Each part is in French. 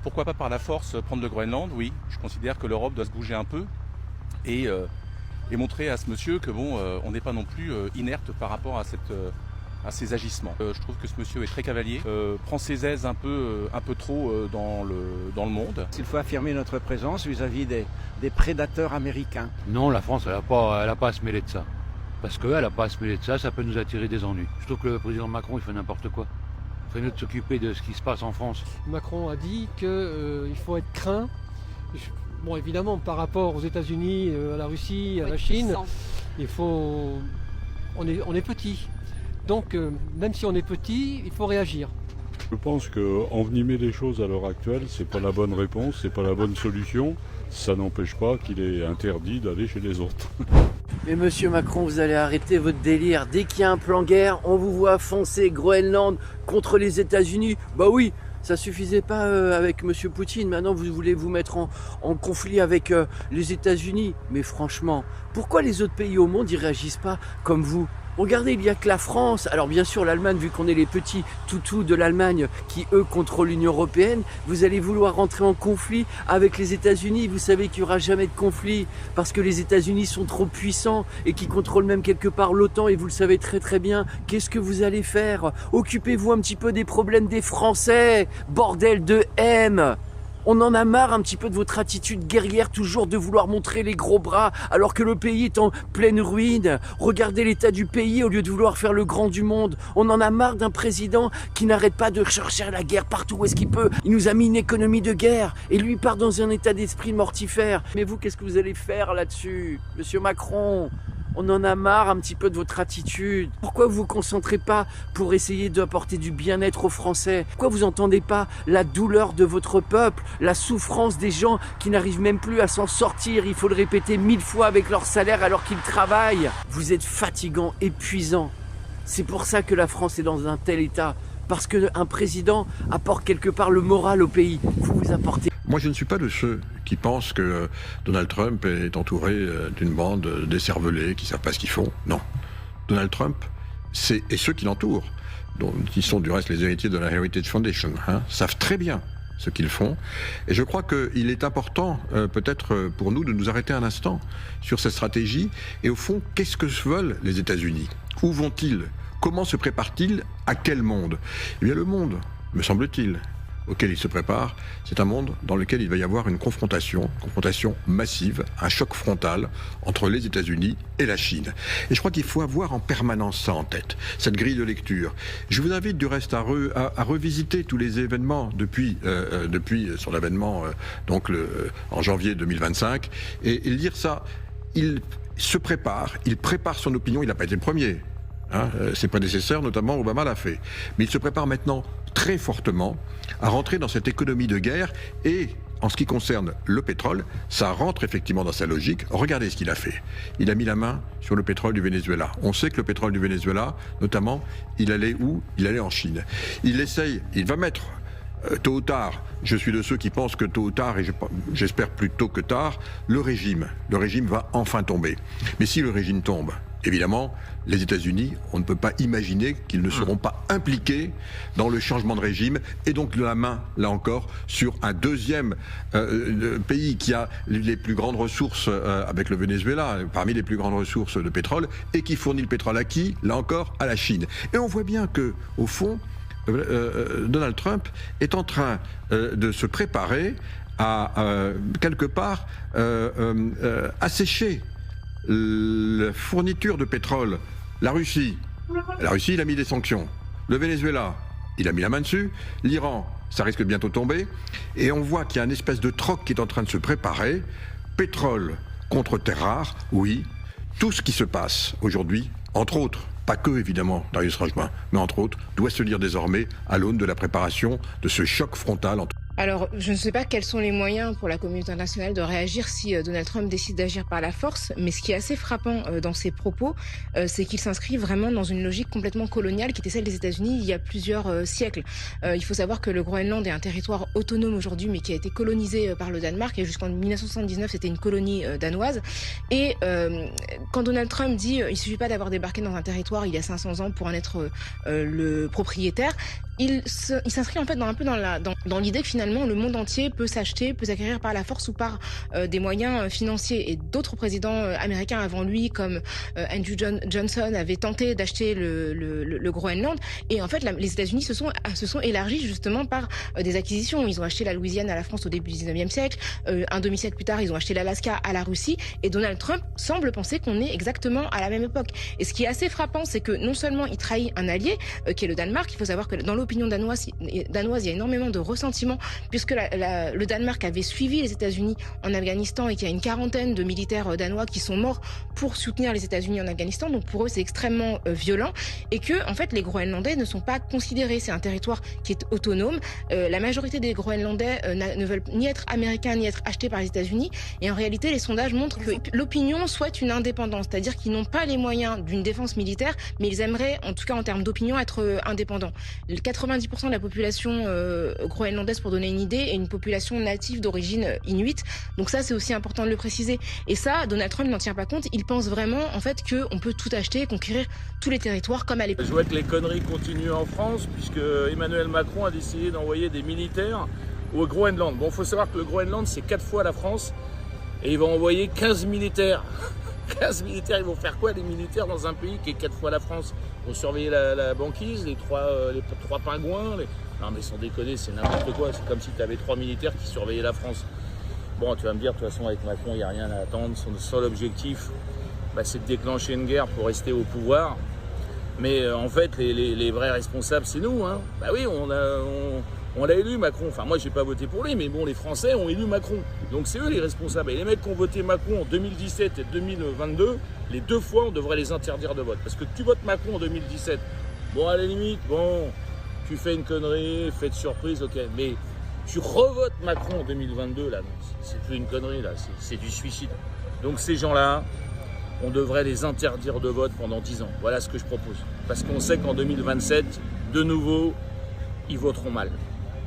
Pourquoi pas par la force prendre le Groenland? Oui, je considère que l'Europe doit se bouger un peu et, et montrer à ce monsieur que bon, on n'est pas non plus inerte par rapport à ses agissements. Je trouve que ce monsieur est très cavalier, prend ses aises un peu trop dans le monde. Il faut affirmer notre présence vis-à-vis des prédateurs américains. Non, la France, elle n'a pas à se mêler de ça. Parce qu'elle n'a pas à se mêler de ça, ça peut nous attirer des ennuis. Je trouve que le président Macron, il fait n'importe quoi. Il ferait mieux de s'occuper de ce qui se passe en France. Macron a dit qu'il faut être craint. Bon, évidemment, par rapport aux États-Unis, à la Russie, à la Chine, on est petit. Donc, même si on est petit, il faut réagir. Je pense qu'envenimer les choses à l'heure actuelle, c'est pas la bonne réponse, c'est pas la bonne solution. Ça n'empêche pas qu'il est interdit d'aller chez les autres. Mais monsieur Macron, vous allez arrêter votre délire. Dès qu'il y a un plan guerre, on vous voit foncer Groenland contre les États-Unis. Bah oui, ça suffisait pas avec monsieur Poutine. Maintenant, vous voulez vous mettre en conflit avec les États-Unis. Mais franchement, pourquoi les autres pays au monde, ils réagissent pas comme vous ? Regardez, il n'y a que la France. Alors bien sûr, l'Allemagne, vu qu'on est les petits toutous de l'Allemagne qui, eux, contrôlent l'Union européenne, vous allez vouloir rentrer en conflit avec les États-Unis. Vous savez qu'il n'y aura jamais de conflit parce que les États-Unis sont trop puissants et qui contrôlent même quelque part l'OTAN et vous le savez très très bien. Qu'est-ce que vous allez faire? Occupez-vous un petit peu des problèmes des Français, bordel de M. On en a marre un petit peu de votre attitude guerrière, toujours de vouloir montrer les gros bras alors que le pays est en pleine ruine. Regardez l'état du pays au lieu de vouloir faire le grand du monde. On en a marre d'un président qui n'arrête pas de chercher la guerre partout où est-ce qu'il peut. Il nous a mis une économie de guerre et lui part dans un état d'esprit mortifère. Mais vous, qu'est-ce que vous allez faire là-dessus, monsieur Macron ? On en a marre un petit peu de votre attitude. Pourquoi vous vous concentrez pas pour essayer d'apporter du bien-être aux Français? Pourquoi vous entendez pas la douleur de votre peuple, la souffrance des gens qui n'arrivent même plus à s'en sortir? Il faut le répéter 1000 fois avec leur salaire alors qu'ils travaillent. Vous êtes fatigant, épuisant. C'est pour ça que la France est dans un tel état. Parce qu'un président apporte quelque part le moral au pays. Vous apportez. Moi, je ne suis pas de ceux qui pensent que Donald Trump est entouré d'une bande d'écervelés qui ne savent pas ce qu'ils font. Non. Donald Trump, et ceux qui l'entourent, qui sont du reste les héritiers de la Heritage Foundation, savent très bien ce qu'ils font. Et je crois qu'il est important, peut-être pour nous, de nous arrêter un instant sur cette stratégie. Et au fond, qu'est-ce que veulent les États-Unis? Où vont-ils? Comment se préparent-ils? À quel monde? Eh bien, le monde, me semble-t-il, auquel il se prépare, c'est un monde dans lequel il va y avoir une confrontation massive, un choc frontal entre les États-Unis et la Chine. Et je crois qu'il faut avoir en permanence ça en tête, cette grille de lecture. Je vous invite du reste à revisiter tous les événements depuis son avènement en janvier 2025 et lire ça. Il se prépare, il prépare son opinion, il n'a pas été le premier. Ses prédécesseurs, notamment Obama, l'a fait. Mais il se prépare maintenant très fortement à rentrer dans cette économie de guerre et en ce qui concerne le pétrole, ça rentre effectivement dans sa logique. Regardez ce qu'il a fait. Il a mis la main sur le pétrole du Venezuela. On sait que le pétrole du Venezuela, notamment, il allait où? Il allait en Chine. Il va mettre tôt ou tard, je suis de ceux qui pensent que tôt ou tard, et j'espère plus tôt que tard, le régime va enfin tomber. Mais si le régime tombe, évidemment, les États-Unis, on ne peut pas imaginer qu'ils ne seront pas impliqués dans le changement de régime et donc la main, là encore, sur un deuxième pays qui a les plus grandes ressources avec le Venezuela, parmi les plus grandes ressources de pétrole, et qui fournit le pétrole à qui? Là encore, à la Chine. Et on voit bien que, au fond, Donald Trump est en train de se préparer à, quelque part, assécher la fourniture de pétrole. La Russie, il a mis des sanctions. Le Venezuela, il a mis la main dessus. L'Iran, ça risque de bientôt tomber. Et on voit qu'il y a une espèce de troc qui est en train de se préparer. Pétrole contre terres rares, oui. Tout ce qui se passe aujourd'hui, entre autres, pas que évidemment Darius Rajman, mais entre autres, doit se lire désormais à l'aune de la préparation de ce choc frontal entre... Alors, je ne sais pas quels sont les moyens pour la communauté internationale de réagir si Donald Trump décide d'agir par la force, mais ce qui est assez frappant dans ses propos, c'est qu'il s'inscrit vraiment dans une logique complètement coloniale qui était celle des États-Unis il y a plusieurs siècles. Il faut savoir que le Groenland est un territoire autonome aujourd'hui, mais qui a été colonisé par le Danemark, et jusqu'en 1979, c'était une colonie danoise. Et quand Donald Trump dit il suffit pas d'avoir débarqué dans un territoire il y a 500 ans pour en être le propriétaire, il s'inscrit en fait dans l'idée que finalement le monde entier peut s'acheter, peut s'acquérir par la force ou par des moyens financiers. Et d'autres présidents américains avant lui, comme Andrew Johnson, avaient tenté d'acheter le Groenland. Et en fait, les États-Unis se sont élargis justement par des acquisitions. Ils ont acheté la Louisiane à la France au début du 19e siècle. Un demi-siècle plus tard, ils ont acheté l'Alaska à la Russie. Et Donald Trump semble penser qu'on est exactement à la même époque. Et ce qui est assez frappant, c'est que non seulement il trahit un allié, qui est le Danemark. Il faut savoir que dans l'opinion danoise, il y a énormément de ressentiment, puisque le Danemark avait suivi les États-Unis en Afghanistan et qu'il y a une quarantaine de militaires danois qui sont morts pour soutenir les États-Unis en Afghanistan. Donc pour eux, c'est extrêmement violent. Et que, en fait, les Groenlandais ne sont pas considérés. C'est un territoire qui est autonome. La majorité des Groenlandais ne veulent ni être américains ni être achetés par les États-Unis. Et en réalité, les sondages montrent que l'opinion souhaite une indépendance, c'est-à-dire qu'ils n'ont pas les moyens d'une défense militaire, mais ils aimeraient, en tout cas en termes d'opinion, être indépendants. 90% de la population groenlandaise, pour donner une idée, est une population native d'origine inuite. Donc ça, c'est aussi important de le préciser. Et ça, Donald Trump n'en tient pas compte. Il pense vraiment, en fait, qu'on peut tout acheter, conquérir tous les territoires comme à l'époque. Je vois que les conneries continuent en France, puisque Emmanuel Macron a décidé d'envoyer des militaires au Groenland. Bon, il faut savoir que le Groenland, c'est 4 fois la France, et il va envoyer 15 militaires. 15 militaires, ils vont faire quoi, les militaires, dans un pays qui est 4 fois la France? Ils vont surveiller la banquise, les trois pingouins. Non mais sans déconner, c'est n'importe quoi. C'est comme si tu avais 3 militaires qui surveillaient la France. Bon, tu vas me dire, de toute façon, avec Macron, il n'y a rien à attendre. Son seul objectif, c'est de déclencher une guerre pour rester au pouvoir. Mais en fait, les vrais responsables, c'est nous. Hein. Bah oui, on l'a élu, Macron. Enfin, moi, j'ai pas voté pour lui, mais bon, les Français ont élu Macron. Donc, c'est eux les responsables. Et les mecs qui ont voté Macron en 2017 et 2022, les 2 fois, on devrait les interdire de vote. Parce que tu votes Macron en 2017, bon, à la limite, bon, tu fais une connerie, fais de surprise, ok. Mais tu revotes Macron en 2022, là, non, c'est plus une connerie, là, c'est du suicide. Donc, ces gens-là, on devrait les interdire de vote pendant 10 ans. Voilà ce que je propose. Parce qu'on sait qu'en 2027, de nouveau, ils voteront mal.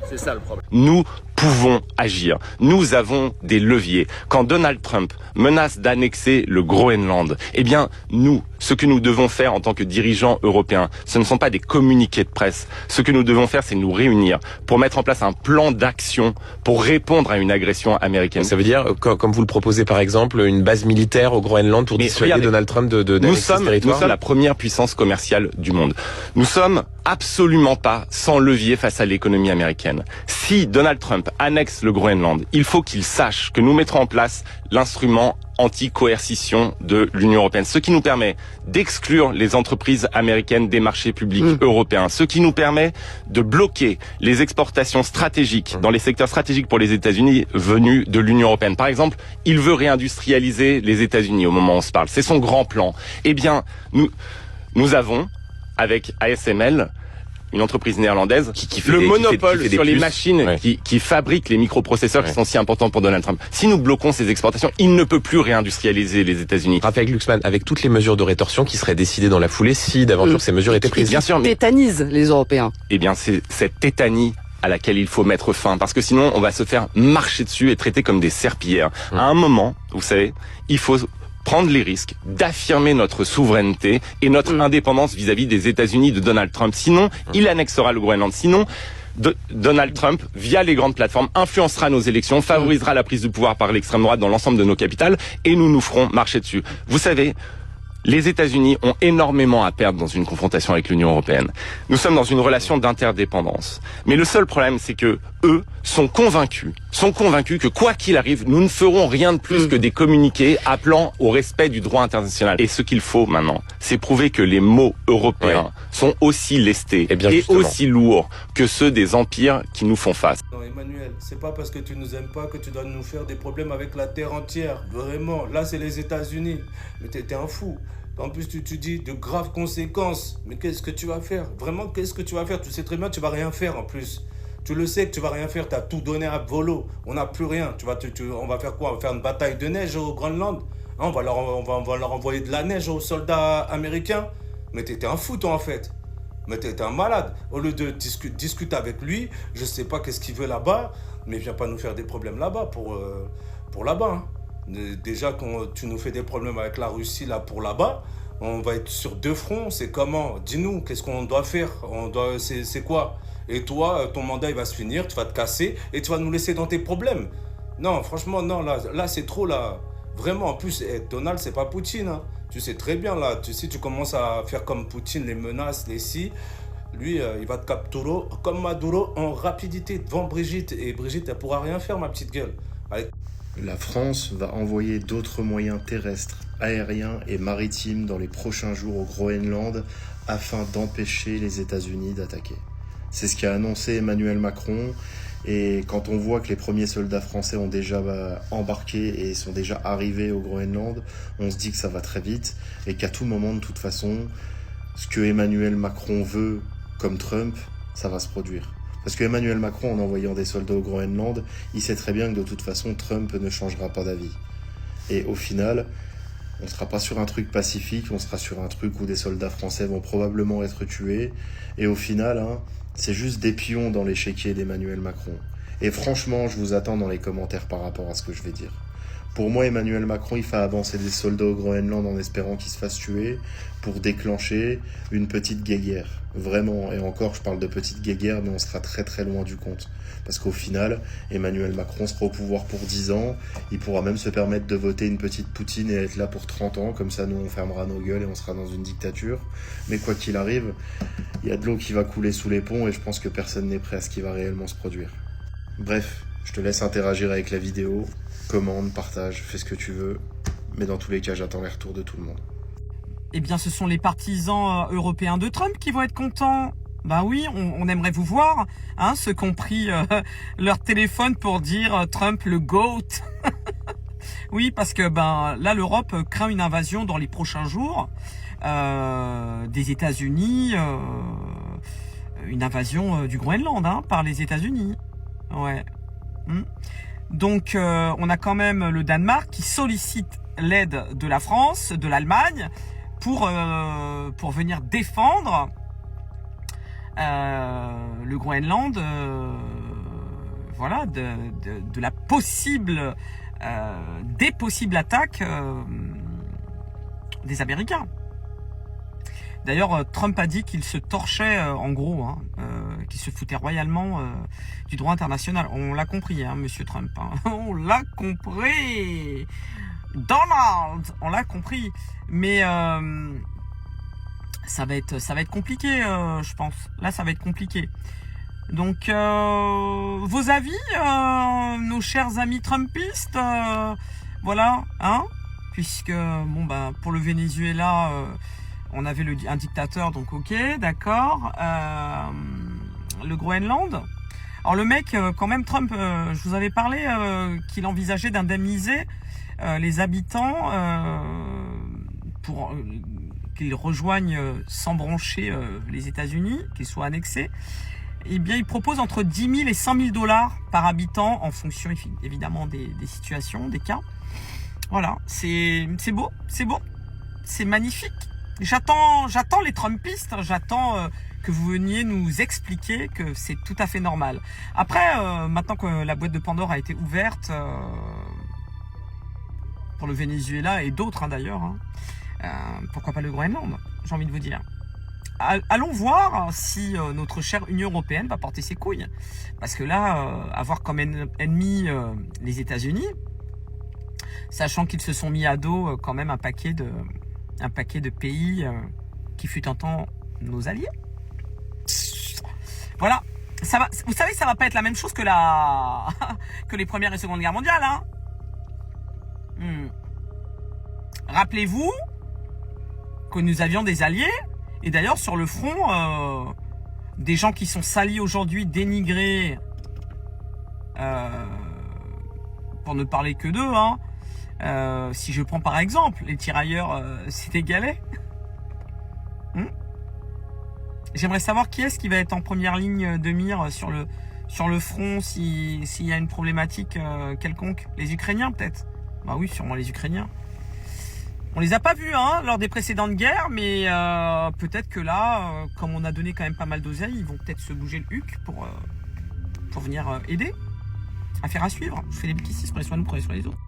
C'est ça le problème. Nous pouvons agir. Nous avons des leviers. Quand Donald Trump menace d'annexer le Groenland, eh bien, nous, ce que nous devons faire en tant que dirigeants européens, ce ne sont pas des communiqués de presse. Ce que nous devons faire, c'est nous réunir pour mettre en place un plan d'action pour répondre à une agression américaine. Ça veut dire, comme vous le proposez par exemple, une base militaire au Groenland pour dissuader Donald Trump d'annexer ce territoire? Nous sommes la première puissance commerciale du monde. Nous sommes absolument pas sans levier face à l'économie américaine. Si Donald Trump annexe le Groenland, il faut qu'il sache que nous mettrons en place l'instrument anti-coercition de l'Union européenne, ce qui nous permet d'exclure les entreprises américaines des marchés publics européens, ce qui nous permet de bloquer les exportations stratégiques dans les secteurs stratégiques pour les États-Unis venus de l'Union européenne. Par exemple, il veut réindustrialiser les États-Unis au moment où on se parle. C'est son grand plan. Eh bien, nous avons, avec ASML, une entreprise néerlandaise qui fait le monopole sur les machines qui fabriquent les microprocesseurs qui sont si importants pour Donald Trump. Si nous bloquons ces exportations, il ne peut plus réindustrialiser les États-Unis. Raphaël Glucksmann, avec toutes les mesures de rétorsion qui seraient décidées dans la foulée si d'aventure ces mesures étaient prises. Bien sûr, mais tétanise les Européens. Eh bien, c'est cette tétanie à laquelle il faut mettre fin, parce que sinon on va se faire marcher dessus et traiter comme des serpillères. À un moment, vous savez, il faut prendre les risques d'affirmer notre souveraineté et notre indépendance vis-à-vis des États-Unis de Donald Trump. Sinon, il annexera le Groenland. Sinon, Donald Trump, via les grandes plateformes, influencera nos élections, favorisera la prise de pouvoir par l'extrême droite dans l'ensemble de nos capitales et nous nous ferons marcher dessus. Vous savez, les États-Unis ont énormément à perdre dans une confrontation avec l'Union européenne. Nous sommes dans une relation d'interdépendance. Mais le seul problème, c'est que eux sont convaincus que quoi qu'il arrive, nous ne ferons rien de plus que des communiqués appelant au respect du droit international. Et ce qu'il faut maintenant, c'est prouver que les mots européens sont aussi lestés et aussi lourds que ceux des empires qui nous font face. Non, Emmanuel, c'est pas parce que tu nous aimes pas que tu dois nous faire des problèmes avec la terre entière. Vraiment, là c'est les États-Unis. Mais t'es un fou. En plus, tu dis de graves conséquences. Mais qu'est-ce que tu vas faire? Vraiment, qu'est-ce que tu vas faire? Tu sais très bien que tu vas rien faire en plus. Tu le sais que tu vas rien faire. Tu as tout donné à volo. On n'a plus rien. On va faire quoi? On va faire une bataille de neige au Groenland? On va leur envoyer de la neige aux soldats américains? Mais t'es un fou, toi, en fait. Mais t'es un malade. Au lieu de discuter avec lui, je sais pas qu'est-ce qu'il veut là-bas, mais viens pas nous faire des problèmes là-bas pour là-bas. Hein. Déjà, quand tu nous fais des problèmes avec la Russie là pour là-bas, on va être sur 2 fronts. C'est comment? Dis-nous, qu'est-ce qu'on doit faire? C'est quoi? Et toi, ton mandat, il va se finir, tu vas te casser et tu vas nous laisser dans tes problèmes. Non, franchement, non, là c'est trop, là. Vraiment, en plus, Donald, c'est pas Poutine. Hein. Tu sais très bien, là. Si tu commences à faire comme Poutine, les menaces, les si, lui, il va te capturer comme Maduro en rapidité devant Brigitte. Et Brigitte, elle pourra rien faire, ma petite gueule. Allez. La France va envoyer d'autres moyens terrestres, aériens et maritimes dans les prochains jours au Groenland afin d'empêcher les États-Unis d'attaquer. C'est ce qu'a annoncé Emmanuel Macron. Et quand on voit que les premiers soldats français ont déjà embarqué et sont déjà arrivés au Groenland, on se dit que ça va très vite et qu'à tout moment, de toute façon, ce que Emmanuel Macron veut, comme Trump, ça va se produire. Parce que Emmanuel Macron, en envoyant des soldats au Groenland, il sait très bien que de toute façon, Trump ne changera pas d'avis. Et au final, on ne sera pas sur un truc pacifique, on sera sur un truc où des soldats français vont probablement être tués. Et au final, c'est juste des pions dans l'échiquier d'Emmanuel Macron. Et franchement, je vous attends dans les commentaires par rapport à ce que je vais dire. Pour moi, Emmanuel Macron, il fait avancer des soldats au Groenland en espérant qu'ils se fassent tuer pour déclencher une petite guéguerre. Vraiment, et encore, je parle de petite guéguerre, mais on sera très très loin du compte. Parce qu'au final, Emmanuel Macron sera au pouvoir pour 10 ans, il pourra même se permettre de voter une petite Poutine et être là pour 30 ans, comme ça nous on fermera nos gueules et on sera dans une dictature. Mais quoi qu'il arrive, il y a de l'eau qui va couler sous les ponts et je pense que personne n'est prêt à ce qui va réellement se produire. Bref, je te laisse interagir avec la vidéo, commande, partage, fais ce que tu veux, mais dans tous les cas j'attends les retours de tout le monde. Eh bien ce sont les partisans européens de Trump qui vont être contents. Bah oui, on aimerait vous voir, ceux qui ont pris leur téléphone pour dire Trump le GOAT. Oui, parce que là l'Europe craint une invasion dans les prochains jours des États-Unis, une invasion du Groenland par les États-Unis. Ouais. Donc on a quand même le Danemark qui sollicite l'aide de la France, de l'Allemagne pour venir défendre le Groenland, voilà, de la possible, des possibles attaques des Américains. D'ailleurs, Trump a dit qu'il se torchait, en gros, qu'il se foutait royalement du droit international. On l'a compris, monsieur Trump. On l'a compris. Donald, on l'a compris. Mais ça va être compliqué, je pense. Là, ça va être compliqué. Donc, vos avis, nos chers amis trumpistes, voilà, puisque, pour le Venezuela, on avait un dictateur, donc ok, d'accord. Le Groenland. Alors le mec, quand même, Trump, je vous avais parlé qu'il envisageait d'indemniser les habitants pour qu'ils rejoignent sans broncher les États-Unis, qu'ils soient annexés. Eh bien, il propose entre 10 000 et 100 000 dollars par habitant en fonction évidemment des situations, des cas. Voilà, c'est beau, c'est magnifique. J'attends les Trumpistes, j'attends que vous veniez nous expliquer que c'est tout à fait normal. Après, maintenant que la boîte de Pandore a été ouverte pour le Venezuela et d'autres d'ailleurs, pourquoi pas le Groenland, j'ai envie de vous dire. Allons voir si notre chère Union Européenne va porter ses couilles. Parce que là, avoir comme ennemi les États-Unis, sachant qu'ils se sont mis à dos quand même un paquet de pays qui fut un temps nos alliés. Voilà. Ça va, vous savez, ça va pas être la même chose que que les premières et secondes guerres mondiales. Rappelez-vous que nous avions des alliés. Et d'ailleurs, sur le front, des gens qui sont salis aujourd'hui, dénigrés, pour ne parler que d'eux, si je prends par exemple les tirailleurs sénégalais, j'aimerais savoir qui est-ce qui va être en première ligne de mire sur le front s'il y a une problématique quelconque. Les Ukrainiens peut-être. Bah oui, sûrement les Ukrainiens. On les a pas vus lors des précédentes guerres, mais peut-être que là, comme on a donné quand même pas mal d'oseille, ils vont peut-être se bouger le huc pour venir aider. Affaire à suivre. Je fais des bêtises, prenez soin de nous, prenez soin des autres.